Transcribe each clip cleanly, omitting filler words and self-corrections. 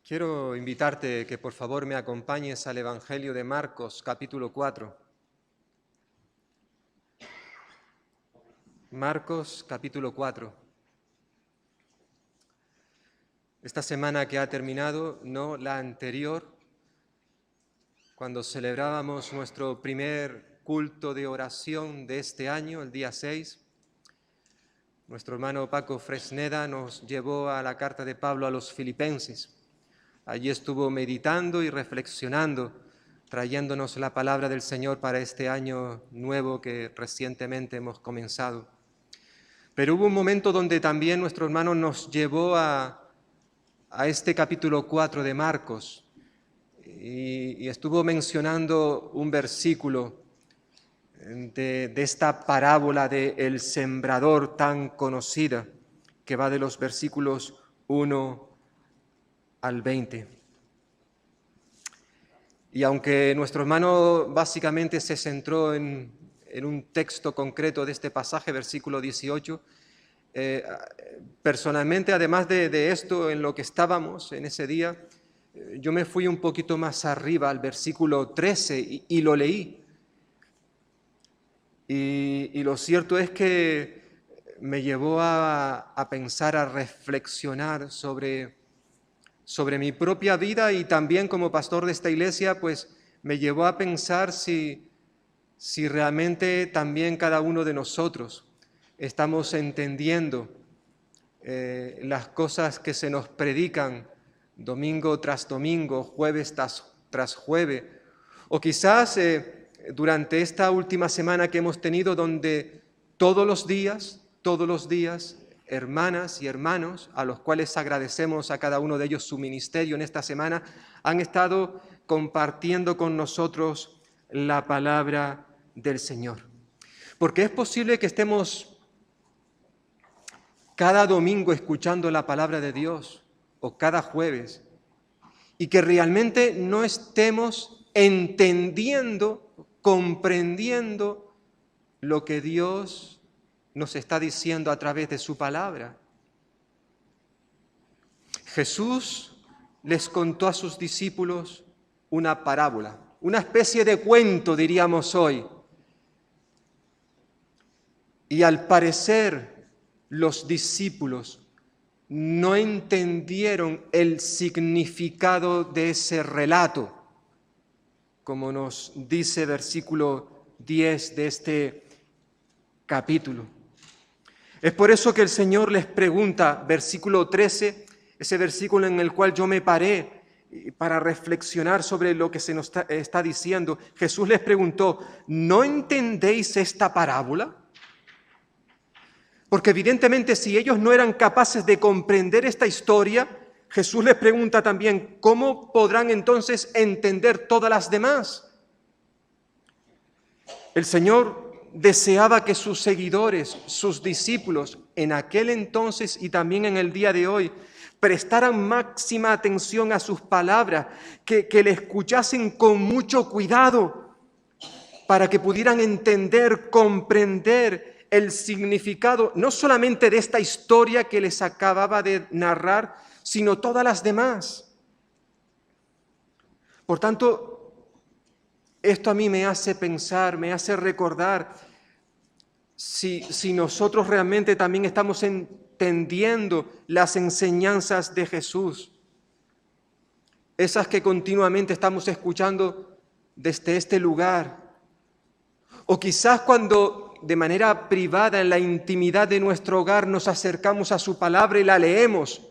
Quiero invitarte que por favor me acompañes al Evangelio de Marcos, capítulo 4. Marcos, capítulo 4. Esta semana que ha terminado, no la anterior, cuando celebrábamos nuestro primer culto de oración de este año, el día 6, nuestro hermano Paco Fresneda nos llevó a la carta de Pablo a los Filipenses. Allí estuvo meditando y reflexionando, trayéndonos la palabra del Señor para este año nuevo que recientemente hemos comenzado. Pero hubo un momento donde también nuestro hermano nos llevó a este capítulo 4 de Marcos y estuvo mencionando un versículo de esta parábola del sembrador tan conocida, que va de los versículos 1 al 20. Y aunque nuestro hermano básicamente se centró en un texto concreto de este pasaje, versículo 18, personalmente, además de esto, en lo que estábamos en ese día, yo me fui un poquito más arriba al versículo 13 y lo leí. Y lo cierto es que me llevó a pensar, a reflexionar sobre mi propia vida, y también como pastor de esta iglesia, pues me llevó a pensar si realmente también cada uno de nosotros estamos entendiendo las cosas que se nos predican domingo tras domingo, jueves tras jueves, o quizás durante esta última semana que hemos tenido, donde todos los días, hermanas y hermanos, a los cuales agradecemos a cada uno de ellos su ministerio en esta semana, han estado compartiendo con nosotros la palabra del Señor. Porque es posible que estemos cada domingo escuchando la palabra de Dios, o cada jueves, y que realmente no estemos entendiendo, comprendiendo lo que Dios nos está diciendo a través de su palabra. Jesús les contó a sus discípulos una parábola, una especie de cuento, diríamos hoy. Y al parecer los discípulos no entendieron el significado de ese relato, como nos dice versículo 10 de este capítulo. Es por eso que el Señor les pregunta, versículo 13, ese versículo en el cual yo me paré para reflexionar sobre lo que se nos está diciendo. Jesús les preguntó, ¿no entendéis esta parábola? Porque evidentemente si ellos no eran capaces de comprender esta historia, Jesús les pregunta también, ¿cómo podrán entonces entender todas las demás? El Señor deseaba que sus seguidores, sus discípulos, en aquel entonces y también en el día de hoy, prestaran máxima atención a sus palabras, que le escuchasen con mucho cuidado, para que pudieran entender, comprender el significado, no solamente de esta historia que les acababa de narrar, sino todas las demás. Por tanto, esto a mí me hace pensar, me hace recordar si nosotros realmente también estamos entendiendo las enseñanzas de Jesús, esas que continuamente estamos escuchando desde este lugar, o quizás cuando de manera privada, en la intimidad de nuestro hogar, nos acercamos a su palabra y la leemos.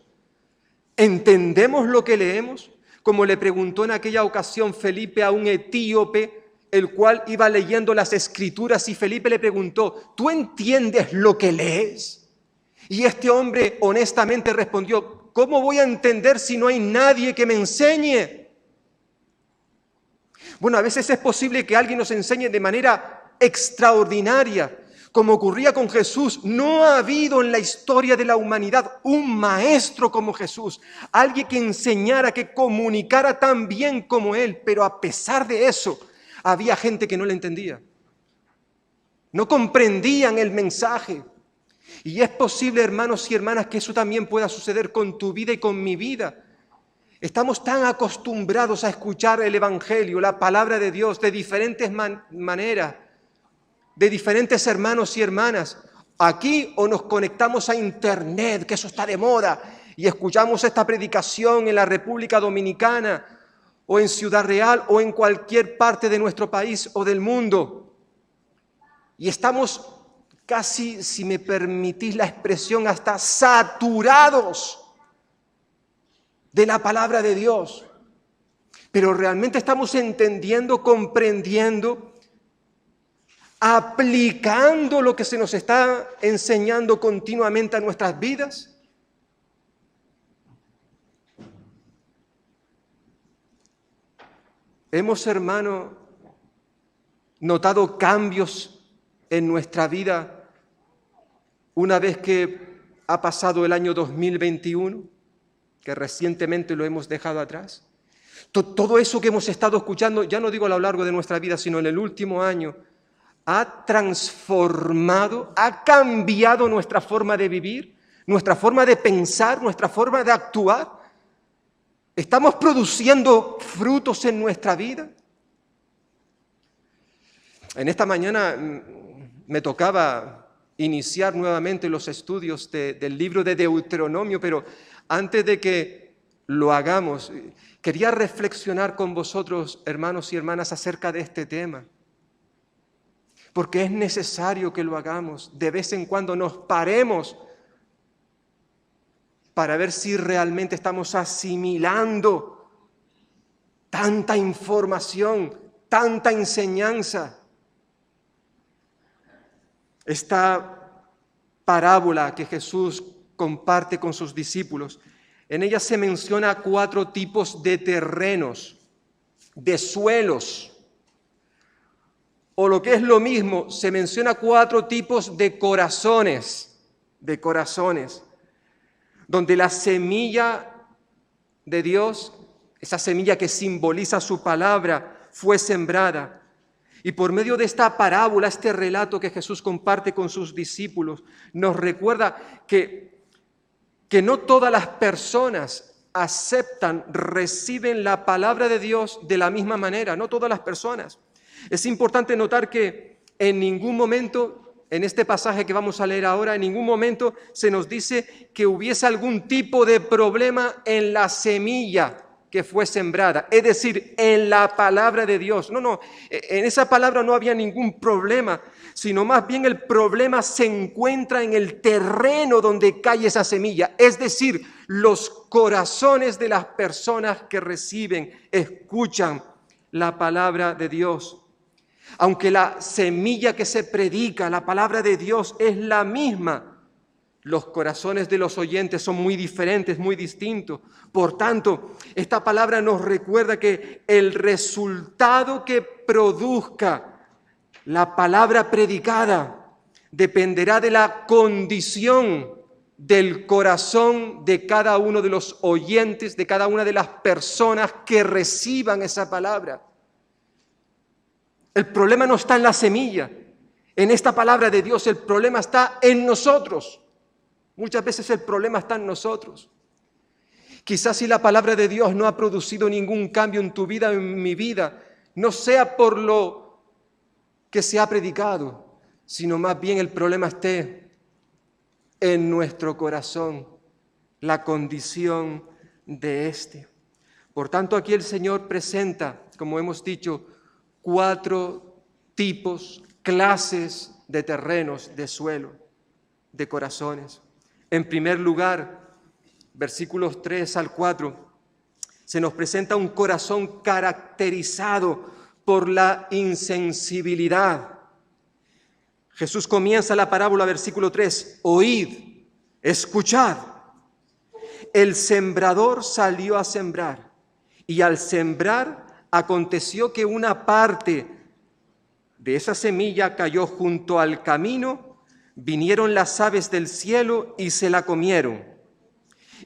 ¿Entendemos lo que leemos? Como le preguntó en aquella ocasión Felipe a un etíope, el cual iba leyendo las Escrituras, y Felipe le preguntó, ¿tú entiendes lo que lees? Y este hombre honestamente respondió, ¿cómo voy a entender si no hay nadie que me enseñe? Bueno, a veces es posible que alguien nos enseñe de manera extraordinaria, como ocurría con Jesús. No ha habido en la historia de la humanidad un maestro como Jesús, alguien que enseñara, que comunicara tan bien como Él, pero a pesar de eso, había gente que no le entendía, no comprendían el mensaje. Y es posible, hermanos y hermanas, que eso también pueda suceder con tu vida y con mi vida. Estamos tan acostumbrados a escuchar el Evangelio, la palabra de Dios, de diferentes maneras, de diferentes hermanos y hermanas. Aquí o nos conectamos a Internet, que eso está de moda, y escuchamos esta predicación en la República Dominicana, o en Ciudad Real, o en cualquier parte de nuestro país o del mundo. Y estamos casi, si me permitís la expresión, hasta saturados de la palabra de Dios. Pero realmente estamos entendiendo, comprendiendo, aplicando lo que se nos está enseñando continuamente a nuestras vidas. Hemos, hermano, notado cambios en nuestra vida una vez que ha pasado el año 2021, que recientemente lo hemos dejado atrás. Todo eso que hemos estado escuchando, ya no digo a lo largo de nuestra vida, sino en el último año, ha transformado, ha cambiado nuestra forma de vivir, nuestra forma de pensar, nuestra forma de actuar. ¿Estamos produciendo frutos en nuestra vida? En esta mañana me tocaba iniciar nuevamente los estudios del libro de Deuteronomio, pero antes de que lo hagamos, quería reflexionar con vosotros, hermanos y hermanas, acerca de este tema. Porque es necesario que lo hagamos. De vez en cuando nos paremos para ver si realmente estamos asimilando tanta información, tanta enseñanza. Esta parábola que Jesús comparte con sus discípulos, en ella se menciona 4 tipos de terrenos, de suelos. O lo que es lo mismo, se menciona 4 tipos de corazones, donde la semilla de Dios, esa semilla que simboliza su palabra, fue sembrada. Y por medio de esta parábola, este relato que Jesús comparte con sus discípulos, nos recuerda que no todas las personas aceptan, reciben la palabra de Dios de la misma manera, no todas las personas. Es importante notar que en ningún momento, en este pasaje que vamos a leer ahora, en ningún momento se nos dice que hubiese algún tipo de problema en la semilla que fue sembrada, es decir, en la palabra de Dios. No, en esa palabra no había ningún problema, sino más bien el problema se encuentra en el terreno donde cae esa semilla, es decir, los corazones de las personas que reciben, escuchan la palabra de Dios. Aunque la semilla que se predica, la palabra de Dios, es la misma, los corazones de los oyentes son muy diferentes, muy distintos. Por tanto, esta palabra nos recuerda que el resultado que produzca la palabra predicada dependerá de la condición del corazón de cada uno de los oyentes, de cada una de las personas que reciban esa palabra. El problema no está en la semilla, en esta palabra de Dios, el problema está en nosotros. Muchas veces el problema está en nosotros. Quizás si la palabra de Dios no ha producido ningún cambio en tu vida o en mi vida, no sea por lo que se ha predicado, sino más bien el problema esté en nuestro corazón, la condición de éste. Por tanto, aquí el Señor presenta, como hemos dicho, 4 tipos, clases de terrenos, de suelo, de corazones. En primer lugar, versículos 3 al 4, se nos presenta un corazón caracterizado por la insensibilidad. Jesús comienza la parábola, versículo 3, oíd, escuchad. El sembrador salió a sembrar, y al sembrar aconteció que una parte de esa semilla cayó junto al camino, vinieron las aves del cielo y se la comieron.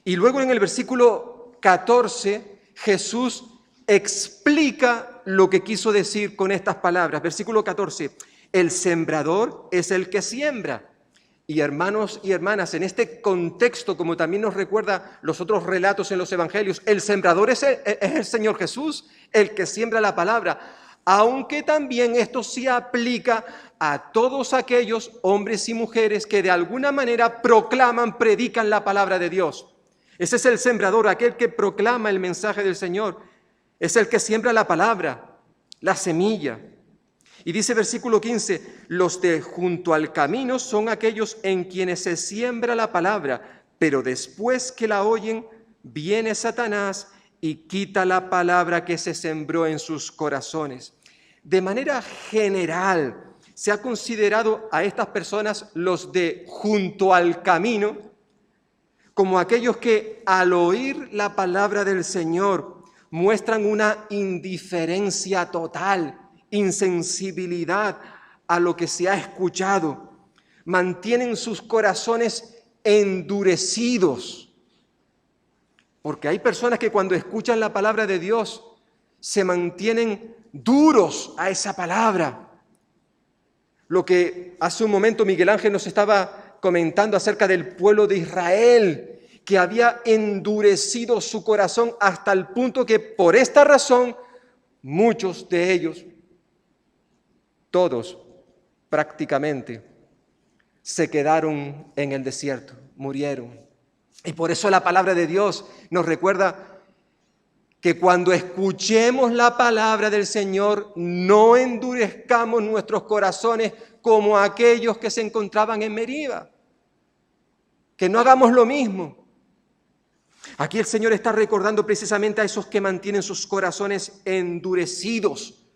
Y luego en el versículo 14, Jesús explica lo que quiso decir con estas palabras. Versículo 14, el sembrador es el que siembra. Y hermanos y hermanas, en este contexto, como también nos recuerda los otros relatos en los evangelios, el sembrador es el Señor Jesús, el que siembra la palabra, aunque también esto se aplica a todos aquellos hombres y mujeres que de alguna manera proclaman, predican la palabra de Dios. Ese es el sembrador, aquel que proclama el mensaje del Señor, es el que siembra la palabra, la semilla. Y dice versículo 15, los de junto al camino son aquellos en quienes se siembra la palabra, pero después que la oyen, viene Satanás y quita la palabra que se sembró en sus corazones. De manera general, se ha considerado a estas personas, los de junto al camino, como aquellos que al oír la palabra del Señor muestran una indiferencia total, insensibilidad a lo que se ha escuchado, mantienen sus corazones endurecidos, porque hay personas que cuando escuchan la palabra de Dios se mantienen duros a esa palabra. Lo que hace un momento Miguel Ángel nos estaba comentando acerca del pueblo de Israel, que había endurecido su corazón hasta el punto que por esta razón muchos de ellos, todos prácticamente, se quedaron en el desierto, murieron. Y por eso la palabra de Dios nos recuerda que cuando escuchemos la palabra del Señor, no endurezcamos nuestros corazones como aquellos que se encontraban en Meriba. Que no hagamos lo mismo. Aquí el Señor está recordando precisamente a esos que mantienen sus corazones endurecidos,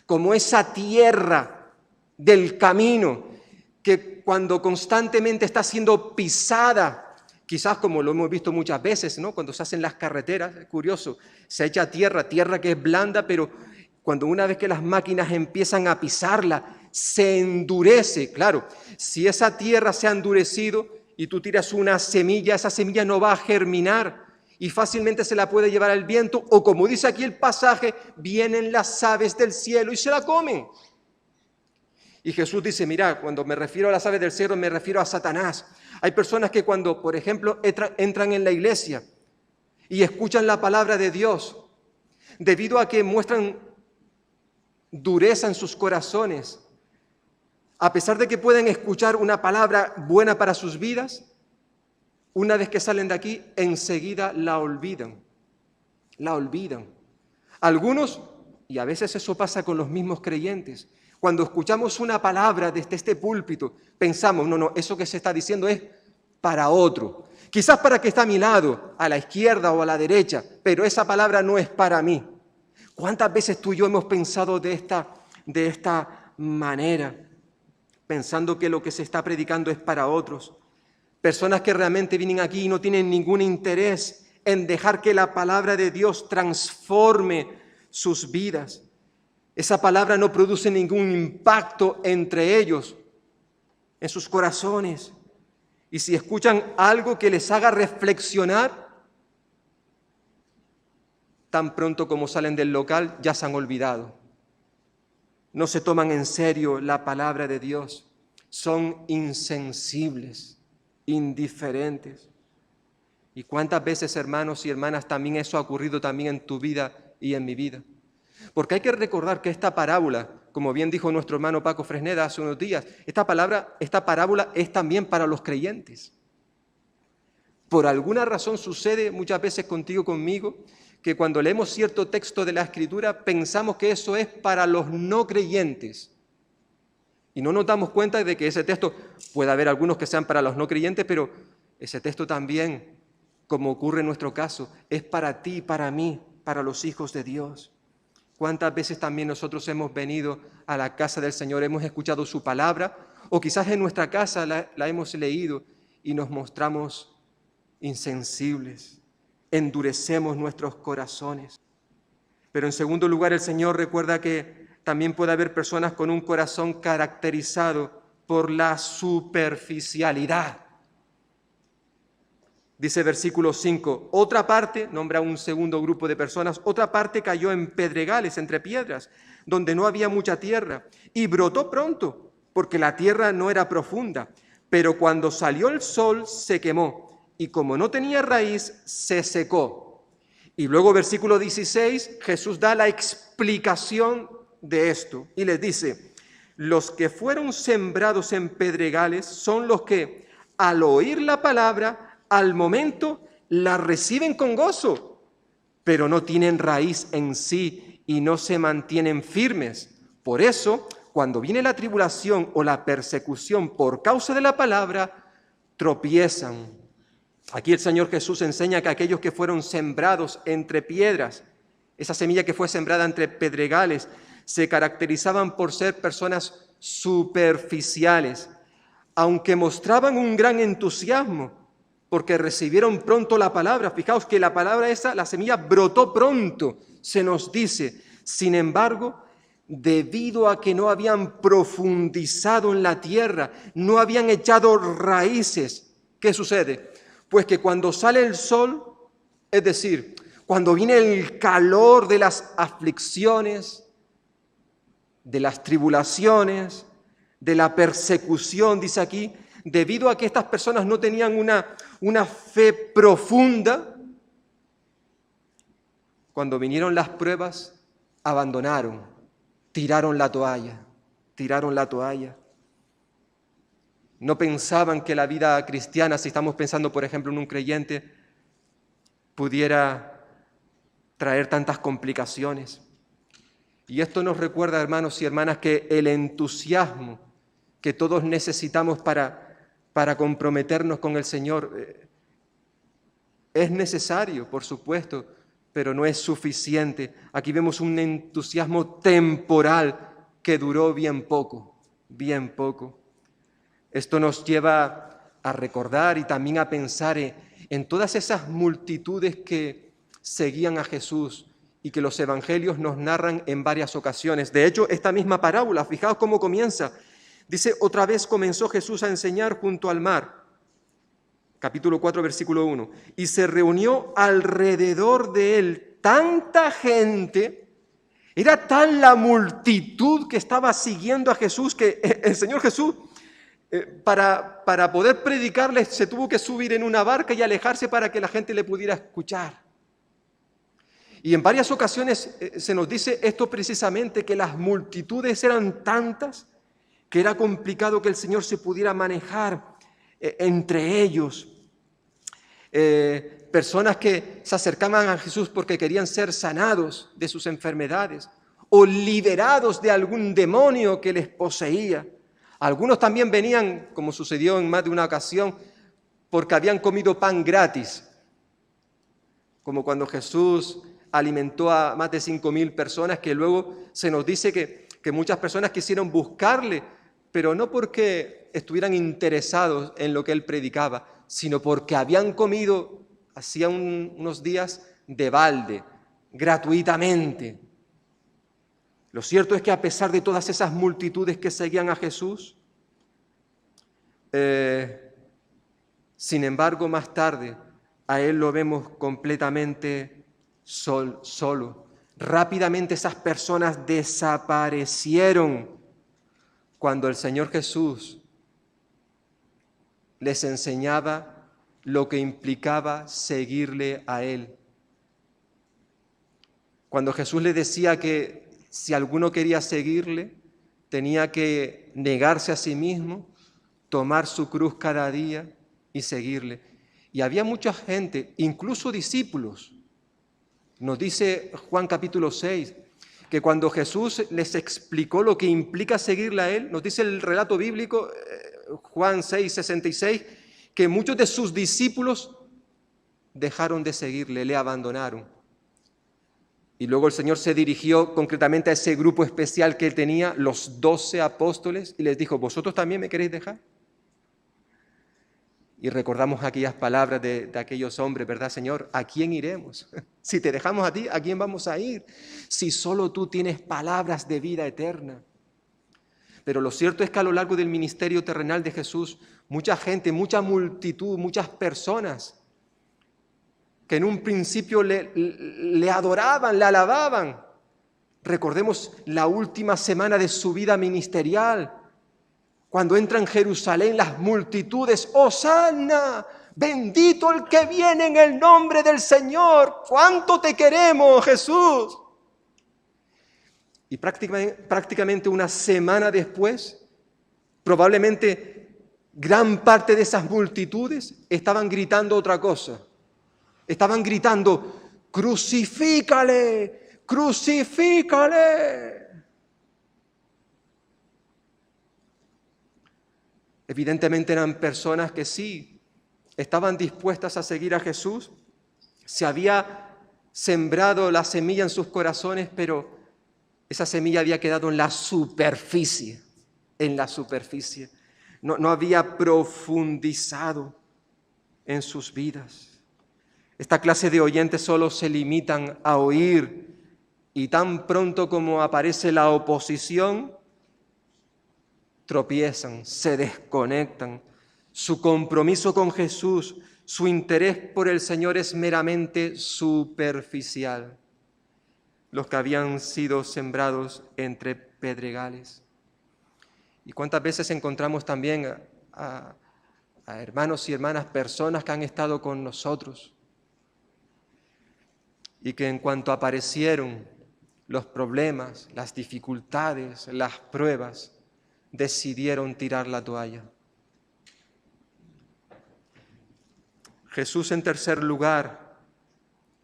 como esa tierra del camino que cuando constantemente está siendo pisada, quizás como lo hemos visto muchas veces, ¿no? Cuando se hacen las carreteras, es curioso, se echa tierra que es blanda, pero cuando una vez que las máquinas empiezan a pisarla, se endurece. Claro, si esa tierra se ha endurecido y tú tiras una semilla, esa semilla no va a germinar y fácilmente se la puede llevar al viento, o como dice aquí el pasaje, vienen las aves del cielo y se la comen. Y Jesús dice, mira, cuando me refiero a las aves del cielo me refiero a Satanás. Hay personas que cuando, por ejemplo, entran en la iglesia y escuchan la palabra de Dios, debido a que muestran dureza en sus corazones, a pesar de que pueden escuchar una palabra buena para sus vidas, una vez que salen de aquí, enseguida la olvidan. La olvidan. Algunos, y a veces eso pasa con los mismos creyentes, cuando escuchamos una palabra desde este púlpito, pensamos, no, eso que se está diciendo es para otro. Quizás para que está a mi lado, a la izquierda o a la derecha, pero esa palabra no es para mí. ¿Cuántas veces tú y yo hemos pensado de esta manera? Pensando que lo que se está predicando es para otros. Personas que realmente vienen aquí y no tienen ningún interés en dejar que la palabra de Dios transforme sus vidas. Esa palabra no produce ningún impacto entre ellos, en sus corazones. Y si escuchan algo que les haga reflexionar, tan pronto como salen del local ya se han olvidado. No se toman en serio la palabra de Dios. Son insensibles, indiferentes. ¿Y cuántas veces, hermanos y hermanas, también eso ha ocurrido también en tu vida y en mi vida? Porque hay que recordar que esta parábola, como bien dijo nuestro hermano Paco Fresneda hace unos días, esta parábola es también para los creyentes. Por alguna razón sucede muchas veces contigo, conmigo, que cuando leemos cierto texto de la Escritura pensamos que eso es para los no creyentes. Y no nos damos cuenta de que ese texto, puede haber algunos que sean para los no creyentes, pero ese texto también, como ocurre en nuestro caso, es para ti y para mí, para los hijos de Dios. ¿Cuántas veces también nosotros hemos venido a la casa del Señor, hemos escuchado su palabra, o quizás en nuestra casa la hemos leído y nos mostramos insensibles, endurecemos nuestros corazones? Pero en segundo lugar, el Señor recuerda que también puede haber personas con un corazón caracterizado por la superficialidad. Dice versículo 5, otra parte, nombra un segundo grupo de personas, otra parte cayó en pedregales, entre piedras, donde no había mucha tierra, y brotó pronto, porque la tierra no era profunda. pero cuando salió el sol se quemó, y como no tenía raíz, se secó. Y luego, versículo 16, Jesús da la explicación de esto, y les dice: los que fueron sembrados en pedregales son los que, al oír la palabra, al momento la reciben con gozo, pero no tienen raíz en sí y no se mantienen firmes. Por eso, cuando viene la tribulación o la persecución por causa de la palabra, tropiezan. Aquí el Señor Jesús enseña que aquellos que fueron sembrados entre piedras, esa semilla que fue sembrada entre pedregales, se caracterizaban por ser personas superficiales, aunque mostraban un gran entusiasmo porque recibieron pronto la palabra. Fijaos que la palabra esa, la semilla brotó pronto, se nos dice. Sin embargo, debido a que no habían profundizado en la tierra, no habían echado raíces, ¿qué sucede? Pues que cuando sale el sol, es decir, cuando viene el calor de las aflicciones, de las tribulaciones, de la persecución, dice aquí, debido a que estas personas no tenían una fe profunda, cuando vinieron las pruebas, abandonaron, tiraron la toalla. No pensaban que la vida cristiana, si estamos pensando, por ejemplo, en un creyente, pudiera traer tantas complicaciones. Y esto nos recuerda, hermanos y hermanas, que el entusiasmo que todos necesitamos para comprometernos con el Señor es necesario, por supuesto, pero no es suficiente. Aquí vemos un entusiasmo temporal que duró bien poco. Esto nos lleva a recordar y también a pensar en todas esas multitudes que seguían a Jesús y que los evangelios nos narran en varias ocasiones. De hecho, esta misma parábola, fijaos cómo comienza. Dice: otra vez comenzó Jesús a enseñar junto al mar. Capítulo 4, versículo 1. Y se reunió alrededor de él tanta gente, era tal la multitud que estaba siguiendo a Jesús, que el Señor Jesús, para poder predicarles, se tuvo que subir en una barca y alejarse para que la gente le pudiera escuchar. Y en varias ocasiones se nos dice esto precisamente, que las multitudes eran tantas que era complicado que el Señor se pudiera manejar entre ellos. Personas que se acercaban a Jesús porque querían ser sanados de sus enfermedades o liberados de algún demonio que les poseía. Algunos también venían, como sucedió en más de una ocasión, porque habían comido pan gratis, como cuando Jesús alimentó a más de 5.000 personas, que luego se nos dice que muchas personas quisieron buscarle, pero no porque estuvieran interesados en lo que él predicaba, sino porque habían comido hacía unos días de balde, gratuitamente. Lo cierto es que a pesar de todas esas multitudes que seguían a Jesús, sin embargo, más tarde a él lo vemos completamente solo. Rápidamente esas personas desaparecieron cuando el Señor Jesús les enseñaba lo que implicaba seguirle a Él. Cuando Jesús les decía que si alguno quería seguirle, tenía que negarse a sí mismo, tomar su cruz cada día y seguirle. Y había mucha gente, incluso discípulos. Nos dice Juan capítulo 6, que cuando Jesús les explicó lo que implica seguirle a Él, nos dice el relato bíblico, Juan 6, 66, que muchos de sus discípulos dejaron de seguirle, le abandonaron. Y luego el Señor se dirigió concretamente a ese grupo especial que Él tenía, los 12 apóstoles, y les dijo: ¿vosotros también me queréis dejar? Y recordamos aquellas palabras de aquellos hombres, ¿verdad, Señor? ¿A quién iremos? Si te dejamos a ti, ¿a quién vamos a ir? Si solo tú tienes palabras de vida eterna. Pero lo cierto es que a lo largo del ministerio terrenal de Jesús, mucha gente, mucha multitud, muchas personas que en un principio le adoraban, le alababan. Recordemos la última semana de su vida ministerial, Cuando entra en Jerusalén las multitudes, ¡Hosanna! Bendito el que viene en el nombre del Señor. ¡Cuánto te queremos, Jesús! Y prácticamente una semana después, probablemente gran parte de esas multitudes estaban gritando otra cosa. Estaban gritando, ¡crucifícale! ¡Crucifícale! Evidentemente eran personas que sí estaban dispuestas a seguir a Jesús. Se había sembrado la semilla en sus corazones, pero esa semilla había quedado en la superficie, No había profundizado en sus vidas. Esta clase de oyentes solo se limitan a oír y tan pronto como aparece la oposición, tropiezan, se desconectan. Su compromiso con Jesús, su interés por el Señor es meramente superficial. Los que habían sido sembrados entre pedregales. Y cuántas veces encontramos también a hermanos y hermanas, personas que han estado con nosotros y que en cuanto aparecieron los problemas, las dificultades, las pruebas, decidieron tirar la toalla. Jesús, en tercer lugar,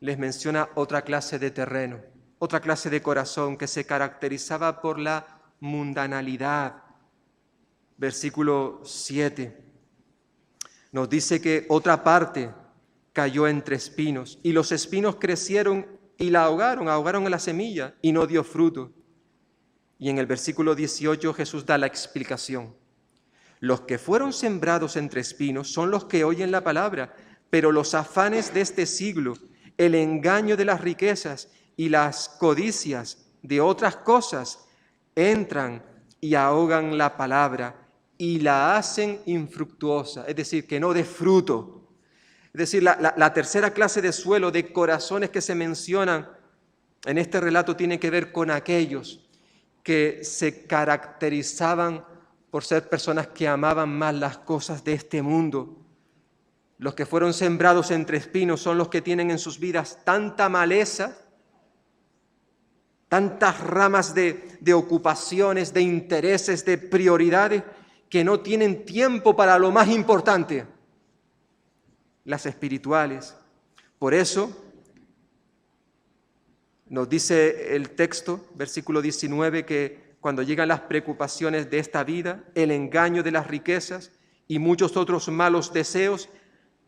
les menciona otra clase de terreno, otra clase de corazón que se caracterizaba por la mundanalidad. Versículo 7 nos dice que otra parte cayó entre espinos y los espinos crecieron y la ahogaron en la semilla y no dio fruto. Y en el versículo 18 Jesús da la explicación. Los que fueron sembrados entre espinos son los que oyen la palabra, pero los afanes de este siglo, el engaño de las riquezas y las codicias de otras cosas entran y ahogan la palabra y la hacen infructuosa, es decir, que no dé fruto. Es decir, la tercera clase de suelo, de corazones que se mencionan en este relato tiene que ver con aquellos que se caracterizaban por ser personas que amaban más las cosas de este mundo. Los que fueron sembrados entre espinos son los que tienen en sus vidas tanta maleza, tantas ramas de ocupaciones, de intereses, de prioridades, que no tienen tiempo para lo más importante, las espirituales. Por eso nos dice el texto, versículo 19, que cuando llegan las preocupaciones de esta vida, el engaño de las riquezas y muchos otros malos deseos,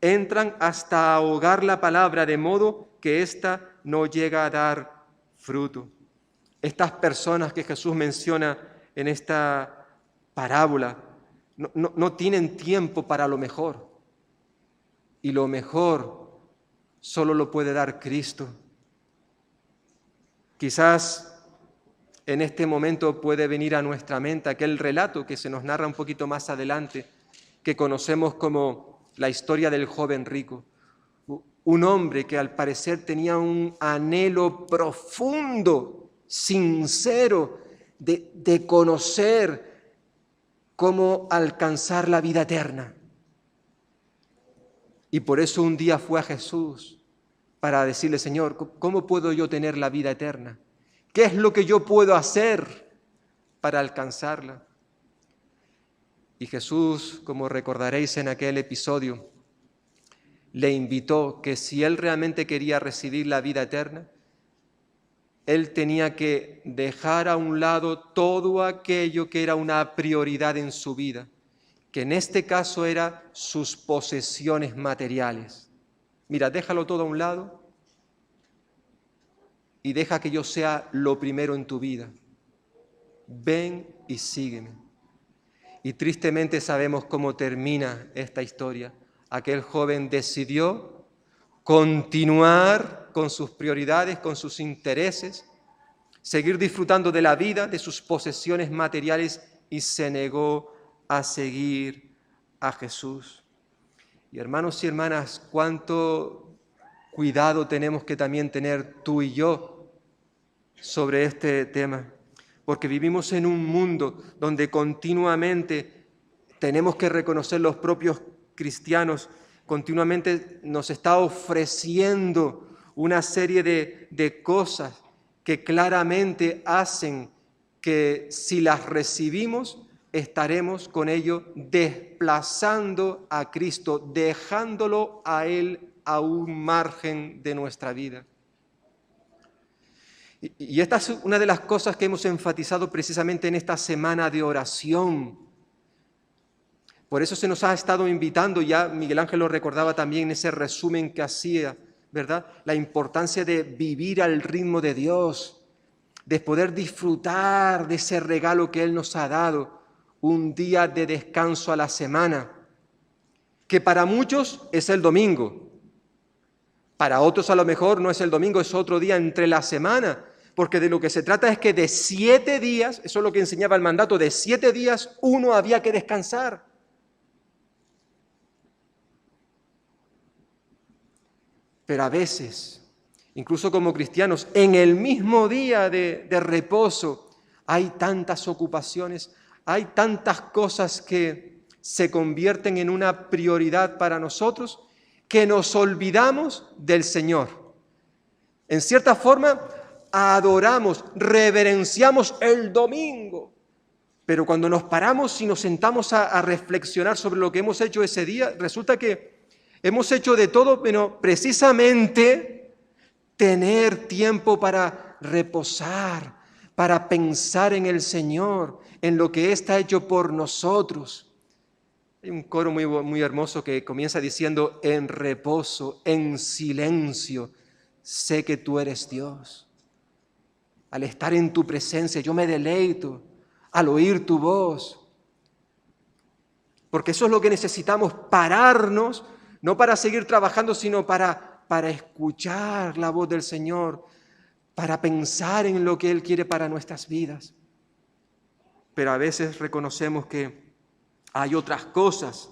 entran hasta ahogar la palabra de modo que ésta no llega a dar fruto. Estas personas que Jesús menciona en esta parábola no tienen tiempo para lo mejor. Y lo mejor solo lo puede dar Cristo. Quizás en este momento puede venir a nuestra mente aquel relato que se nos narra un poquito más adelante, que conocemos como la historia del joven rico. Un hombre que al parecer tenía un anhelo profundo, sincero, de conocer cómo alcanzar la vida eterna. Y por eso un día fue a Jesús para decirle, Señor, ¿cómo puedo yo tener la vida eterna? ¿Qué es lo que yo puedo hacer para alcanzarla? Y Jesús, como recordaréis en aquel episodio, le invitó que si él realmente quería recibir la vida eterna, él tenía que dejar a un lado todo aquello que era una prioridad en su vida, que en este caso eran sus posesiones materiales. Mira, déjalo todo a un lado y deja que yo sea lo primero en tu vida. Ven y sígueme. Y tristemente sabemos cómo termina esta historia. Aquel joven decidió continuar con sus prioridades, con sus intereses, seguir disfrutando de la vida, de sus posesiones materiales y se negó a seguir a Jesús. Y hermanos y hermanas, cuánto cuidado tenemos que también tener tú y yo sobre este tema, porque vivimos en un mundo donde continuamente tenemos que reconocer los propios cristianos, continuamente nos está ofreciendo una serie de cosas que claramente hacen que si las recibimos, estaremos con ello desplazando a Cristo, dejándolo a Él a un margen de nuestra vida. Y esta es una de las cosas que hemos enfatizado precisamente en esta semana de oración. Por eso se nos ha estado invitando, ya Miguel Ángel lo recordaba también en ese resumen que hacía, ¿verdad? La importancia de vivir al ritmo de Dios, de poder disfrutar de ese regalo que Él nos ha dado, un día de descanso a la semana, que para muchos es el domingo. Para otros a lo mejor no es el domingo, es otro día entre la semana, porque de lo que se trata es que de 7 días, eso es lo que enseñaba el mandato, de 7 días uno había que descansar. Pero a veces, incluso como cristianos, en el mismo día de reposo, hay tantas ocupaciones, hay tantas cosas que se convierten en una prioridad para nosotros que nos olvidamos del Señor. En cierta forma, adoramos, reverenciamos el domingo, pero cuando nos paramos y nos sentamos a reflexionar sobre lo que hemos hecho ese día, resulta que hemos hecho de todo, pero precisamente tener tiempo para reposar, para pensar en el Señor, en lo que está hecho por nosotros. Hay un coro muy hermoso que comienza diciendo: en reposo, en silencio, sé que tú eres Dios. Al estar en tu presencia, yo me deleito al oír tu voz. Porque eso es lo que necesitamos, pararnos, no para seguir trabajando, sino para escuchar la voz del Señor, para pensar en lo que Él quiere para nuestras vidas. Pero a veces reconocemos que hay otras cosas,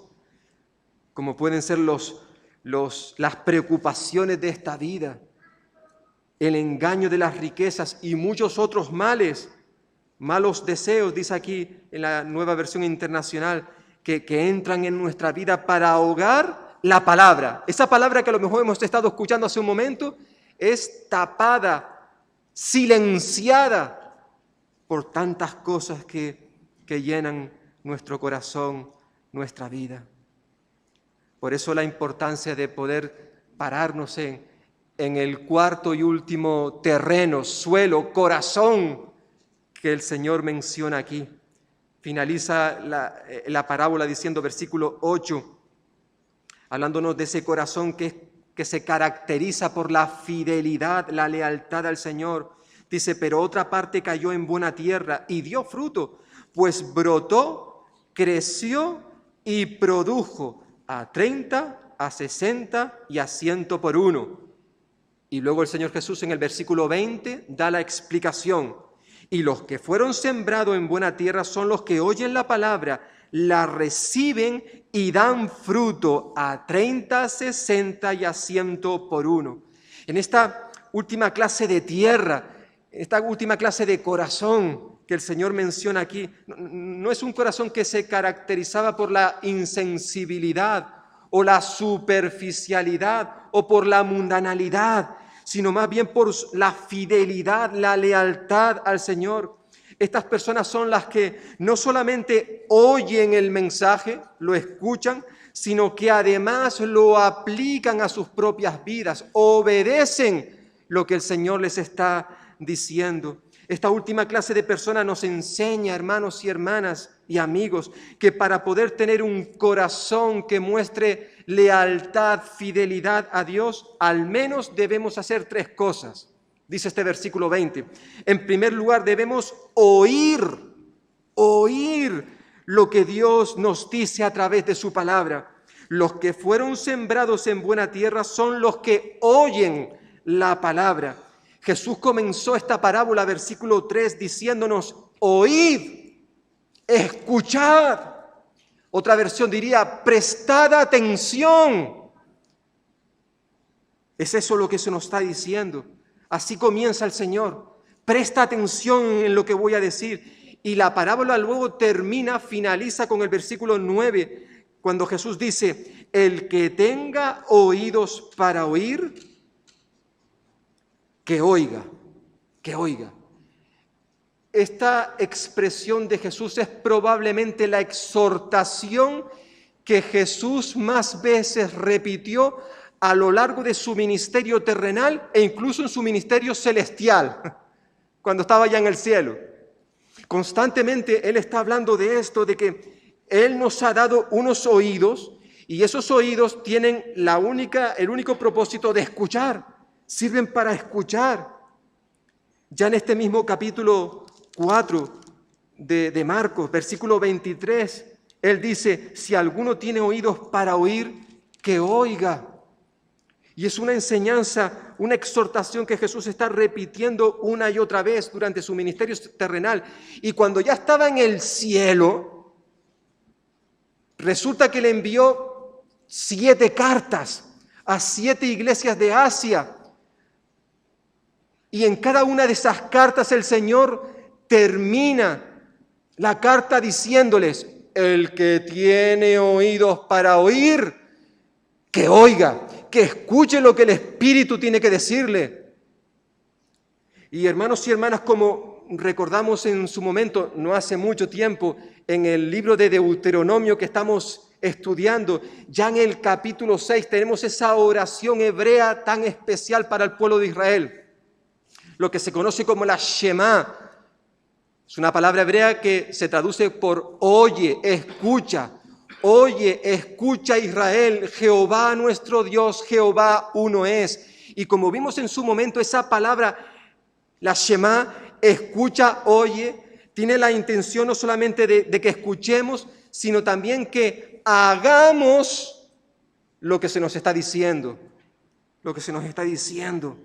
como pueden ser las preocupaciones de esta vida, el engaño de las riquezas y muchos otros males, malos deseos, dice aquí en la Nueva Versión Internacional, que entran en nuestra vida para ahogar la palabra. Esa palabra que a lo mejor hemos estado escuchando hace un momento es tapada, silenciada por tantas cosas que llenan nuestro corazón, nuestra vida. Por eso la importancia de poder pararnos en el cuarto y último terreno, suelo, corazón que el Señor menciona aquí. Finaliza la parábola diciendo, versículo 8, hablándonos de ese corazón que se caracteriza por la fidelidad, la lealtad al Señor. Dice, pero otra parte cayó en buena tierra y dio fruto, pues brotó, creció y produjo a 30, a 60 y a 100 por uno. Y luego el Señor Jesús en el versículo 20 da la explicación. Y los que fueron sembrados en buena tierra son los que oyen la palabra, la reciben y dan fruto a 30, 60 y a 100 por uno. En esta última clase de tierra, esta última clase de corazón que el Señor menciona aquí, no es un corazón que se caracterizaba por la insensibilidad o la superficialidad o por la mundanalidad, sino más bien por la fidelidad, la lealtad al Señor. Estas personas son las que no solamente oyen el mensaje, lo escuchan, sino que además lo aplican a sus propias vidas, obedecen lo que el Señor les está diciendo. Esta última clase de personas nos enseña, hermanos y hermanas y amigos, que para poder tener un corazón que muestre lealtad, fidelidad a Dios, al menos debemos hacer 3 cosas. Dice este versículo 20. En primer lugar, debemos oír lo que Dios nos dice a través de su palabra. Los que fueron sembrados en buena tierra son los que oyen la palabra. Jesús comenzó esta parábola, versículo 3, diciéndonos, oíd, escuchad. Otra versión diría, prestad atención. Es eso lo que se nos está diciendo. Así comienza el Señor. Presta atención en lo que voy a decir. Y la parábola luego finaliza con el versículo 9, cuando Jesús dice, el que tenga oídos para oír, que oiga, que oiga. Esta expresión de Jesús es probablemente la exhortación que Jesús más veces repitió a lo largo de su ministerio terrenal e incluso en su ministerio celestial, cuando estaba ya en el cielo. Constantemente Él está hablando de esto, de que Él nos ha dado unos oídos y esos oídos tienen el único propósito de escuchar, sirven para escuchar. Ya en este mismo capítulo 4 de Marcos, versículo 23, Él dice, si alguno tiene oídos para oír, que oiga. Y es una enseñanza, una exhortación que Jesús está repitiendo una y otra vez durante su ministerio terrenal. Y cuando ya estaba en el cielo, resulta que le envió 7 cartas a 7 iglesias de Asia. Y en cada una de esas cartas el Señor termina la carta diciéndoles, el que tiene oídos para oír, que oiga, que escuche lo que el Espíritu tiene que decirle. Y hermanos y hermanas, como recordamos en su momento, no hace mucho tiempo, en el libro de Deuteronomio que estamos estudiando, ya en el capítulo 6 tenemos esa oración hebrea tan especial para el pueblo de Israel, lo que se conoce como la Shema. Es una palabra hebrea que se traduce por oye, escucha. Oye, escucha Israel, Jehová nuestro Dios, Jehová uno es. Y como vimos en su momento, esa palabra, la Shema, escucha, oye, tiene la intención no solamente de que escuchemos, sino también que hagamos lo que se nos está diciendo. Lo que se nos está diciendo.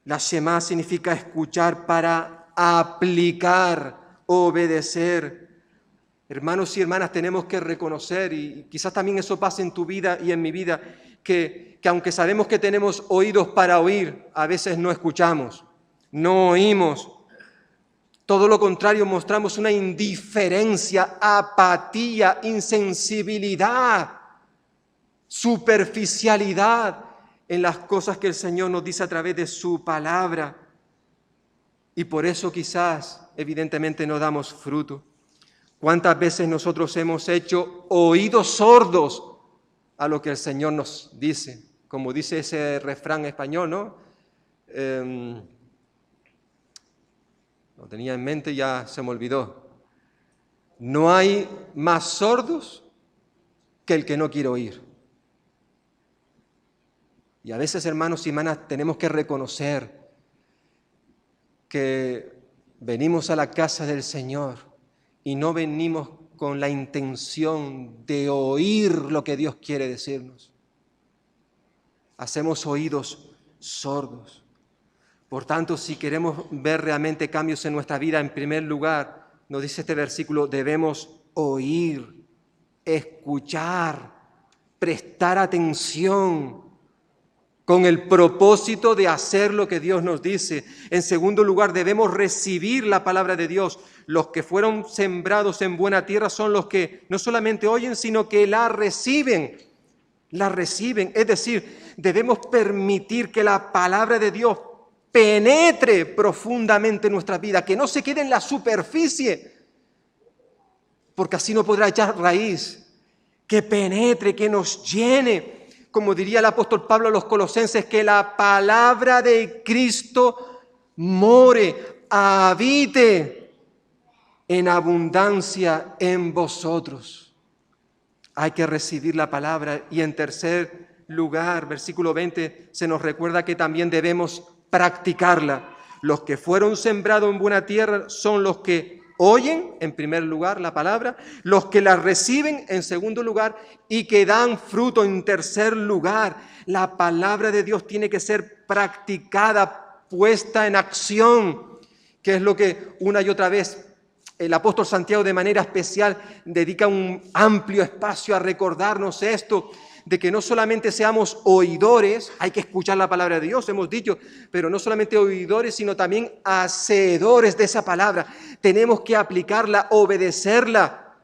La Shema significa escuchar para aplicar, obedecer. Hermanos y hermanas, tenemos que reconocer, y quizás también eso pase en tu vida y en mi vida, que aunque sabemos que tenemos oídos para oír, a veces no escuchamos, no oímos. Todo lo contrario, mostramos una indiferencia, apatía, insensibilidad, superficialidad en las cosas que el Señor nos dice a través de su palabra. Y por eso quizás, evidentemente, no damos fruto. ¿Cuántas veces nosotros hemos hecho oídos sordos a lo que el Señor nos dice? Como dice ese refrán español, ¿no? Lo tenía en mente y ya se me olvidó. No hay más sordos que el que no quiere oír. Y a veces, hermanos y hermanas, tenemos que reconocer que venimos a la casa del Señor y no venimos con la intención de oír lo que Dios quiere decirnos. Hacemos oídos sordos. Por tanto, si queremos ver realmente cambios en nuestra vida, en primer lugar, nos dice este versículo, debemos oír, escuchar, prestar atención, con el propósito de hacer lo que Dios nos dice. En segundo lugar, debemos recibir la palabra de Dios. Los que fueron sembrados en buena tierra son los que no solamente oyen, sino que la reciben. La reciben. Es decir, debemos permitir que la palabra de Dios penetre profundamente en nuestra vida, que no se quede en la superficie, porque así no podrá echar raíz. Que penetre, que nos llene. Como diría el apóstol Pablo a los Colosenses, que la palabra de Cristo more, habite en abundancia en vosotros. Hay que recibir la palabra. Y en tercer lugar, versículo 20, se nos recuerda que también debemos practicarla. Los que fueron sembrados en buena tierra son los que oyen, en primer lugar, la palabra, los que la reciben, en segundo lugar, y que dan fruto, en tercer lugar. La palabra de Dios tiene que ser practicada, puesta en acción, que es lo que una y otra vez El apóstol Santiago de manera especial dedica un amplio espacio a recordarnos esto, de que no solamente seamos oidores, hay que escuchar la palabra de Dios, hemos dicho, pero no solamente oidores, sino también hacedores de esa palabra. Tenemos que aplicarla, obedecerla,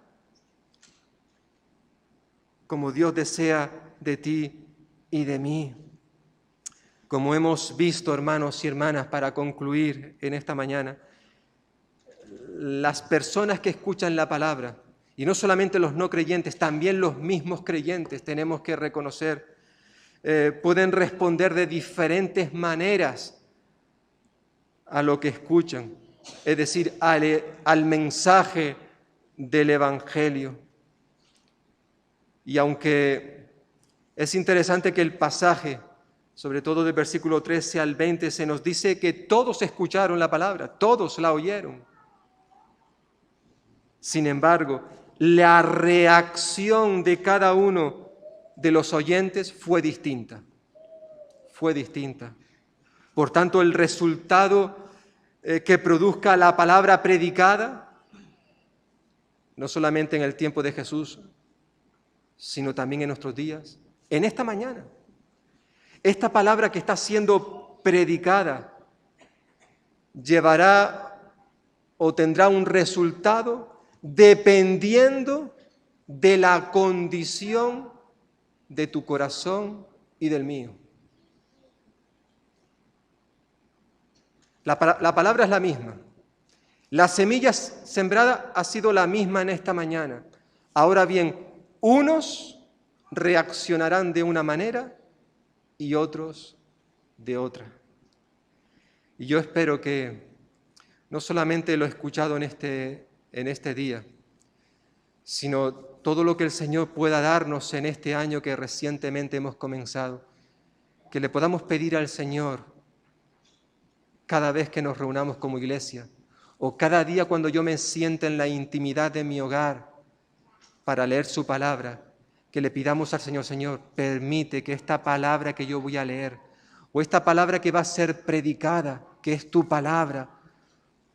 como Dios desea de ti y de mí. Como hemos visto, hermanos y hermanas, para concluir en esta mañana, las personas que escuchan la palabra, y no solamente los no creyentes, también los mismos creyentes, tenemos que reconocer, pueden responder de diferentes maneras a lo que escuchan, es decir, al mensaje del Evangelio. Y aunque es interesante que el pasaje, sobre todo del versículo 13 al 20, se nos dice que todos escucharon la palabra, todos la oyeron. Sin embargo, la reacción de cada uno de los oyentes fue distinta. Fue distinta. Por tanto, el resultado que produzca la palabra predicada, no solamente en el tiempo de Jesús, sino también en nuestros días, en esta mañana. Esta palabra que está siendo predicada llevará o tendrá un resultado dependiendo de la condición de tu corazón y del mío. La palabra es la misma. La semilla sembrada ha sido la misma en esta mañana. Ahora bien, unos reaccionarán de una manera y otros de otra. Y yo espero que no solamente lo he escuchado en este día, sino todo lo que el Señor pueda darnos en este año que recientemente hemos comenzado, que le podamos pedir al Señor cada vez que nos reunamos como iglesia, o cada día cuando yo me sienta en la intimidad de mi hogar para leer su palabra, que le pidamos al Señor: Señor, permite que esta palabra que yo voy a leer, o esta palabra que va a ser predicada, que es tu palabra,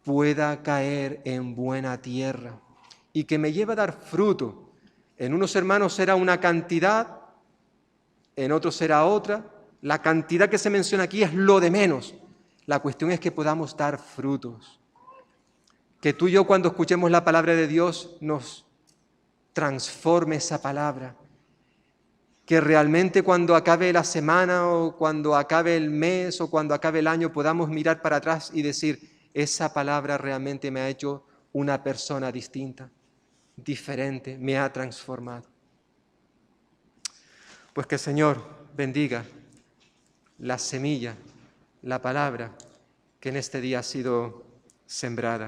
pueda caer en buena tierra y que me lleve a dar fruto. En unos hermanos será una cantidad, en otros será otra. La cantidad que se menciona aquí es lo de menos. La cuestión es que podamos dar frutos. Que tú y yo, cuando escuchemos la palabra de Dios, nos transforme esa palabra. Que realmente cuando acabe la semana o cuando acabe el mes o cuando acabe el año podamos mirar para atrás y decir: esa palabra realmente me ha hecho una persona distinta, diferente, me ha transformado. Pues que el Señor bendiga la semilla, la palabra que en este día ha sido sembrada.